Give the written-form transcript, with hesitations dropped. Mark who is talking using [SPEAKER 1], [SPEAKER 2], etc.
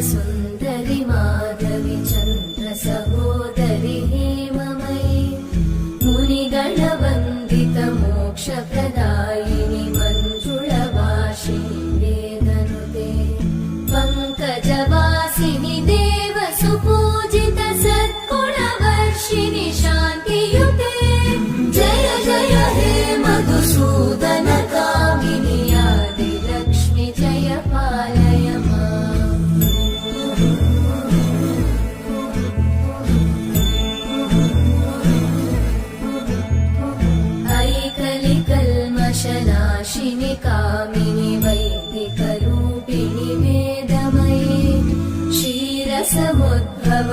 [SPEAKER 1] सुन्दरि माधवि चन्द्र सहोदरि हेममयि मुनिगणवन्दित मोक्षप्रदायिनि मञ्जुळवासिनि वेदनुते पङ्कजवासिनि देव सुपूजित सद्गुणवर्षिणि शान्तियुते जय जय हे मधुसूदन कामिनि आदिलक्ष्मि जय पालय माम्। ऐकलिकल्मषनाशिनि कामिनि वैदिकरूपिणि वेदमयि क्षीरसमुद्भव